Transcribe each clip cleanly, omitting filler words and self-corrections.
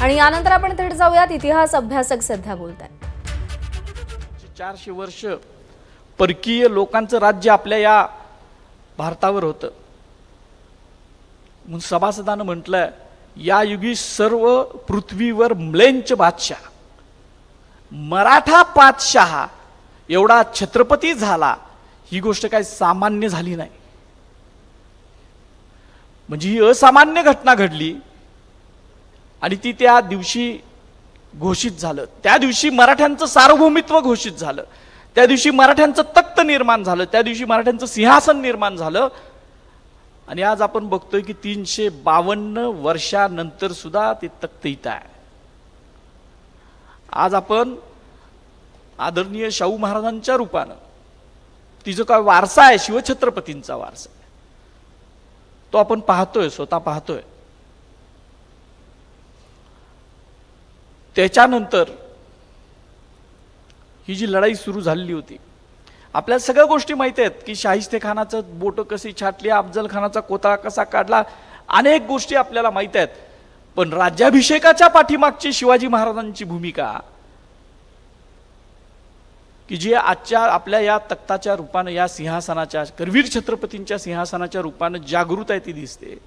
आणि यानंतर आपण थेट जाऊयात इतिहास अभ्यासक सध्या बोलतायत. 400 वर्ष परकीय लोकांचं राज्य आपल्या या भारतावर होतं. म्हणून सभासदानं म्हटलं, या युगी सर्व पृथ्वीवर म्लेंच बादशाह मराठा पातशाह एवढा छत्रपती झाला, ही गोष्ट काय सामान्य झाली नाही. म्हणजे ही असामान्य घटना घडली आणि ती त्या दिवशी घोषित झालं. त्या दिवशी मराठ्यांचं सार्वभौमित्व घोषित झालं. त्या दिवशी मराठ्यांचं तख्त निर्माण झालं. त्या दिवशी मराठ्यांचं सिंहासन निर्माण झालं. आणि आज आपण बघतोय की 352 वर्षानंतर सुद्धा ते तख्त इथं आहे. आज आपण आदरणीय शाहू महाराजांच्या रूपानं ती जो काय वारसा आहे, शिवछत्रपतींचा वारसा आहे, तो आपण पाहतोय, स्वतः पाहतोय. त्याच्यानंतर ही जी लढाई सुरू झालेली होती, आपल्याला सगळ्या गोष्टी माहिती आहेत की शाहिस्ते खानाचं बोट कशी छाटली, अफजल खानाचा कोता कसा काढला, अनेक गोष्टी आपल्याला माहित आहेत. पण राज्याभिषेकाच्या पाठीमागची शिवाजी महाराजांची भूमिका, की जी आजच्या आपल्या या तख्ताच्या रूपानं, या सिंहासनाच्या, करवीर छत्रपतींच्या सिंहासनाच्या रूपानं जागृत आहे, ती दिसते.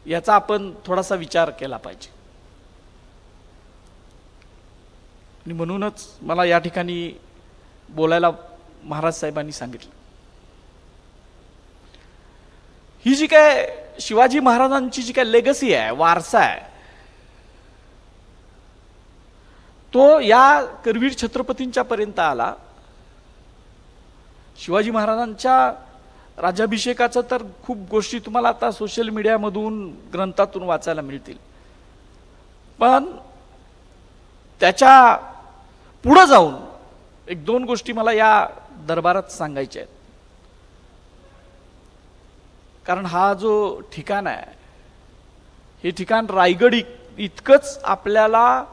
याचा आपण थोडासा विचार केला पाहिजे. आणि म्हणूनच मला या ठिकाणी बोलायला महाराज साहेबांनी सांगितलं. ही जी काय शिवाजी महाराजांची जी काय लेगसी आहे, वारसा आहे, तो या करवीर छत्रपतींच्या पर्यंत आला. शिवाजी महाराजांच्या राज्याभिषेकाचं तर खूप गोष्टी तुम्हाला आता सोशल मीडियामधून, ग्रंथातून वाचायला मिळतील. पण त्याच्या पुढे जाऊन एक दोन गोष्टी मला या दरबारात सांगायच्या आहेत. कारण हा जो ठिकाण आहे, हे ठिकाण रायगड इतकंच आपल्याला,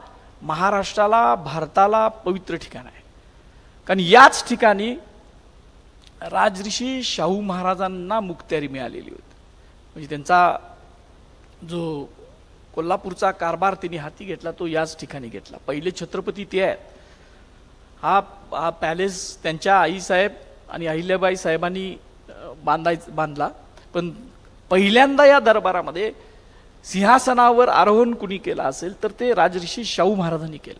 महाराष्ट्राला, भारताला पवित्र ठिकाण आहे. कारण याच ठिकाणी राजऋषी शाहू महाराजांना मुक्त्यारी मिळालेली होती. म्हणजे त्यांचा जो कोल्हापूरचा कारभार त्यांनी हाती घेतला, तो याच ठिकाणी घेतला. पहिले छत्रपती ते आहेत. हा पॅलेस त्यांच्या आईसाहेब आणि अहिल्याबाई साहेबांनी बांधला. पण पहिल्यांदा या दरबारामध्ये सिंहासनावर आरोहण कुणी केलं असेल तर ते राजऋषी शाहू महाराजांनी केलं.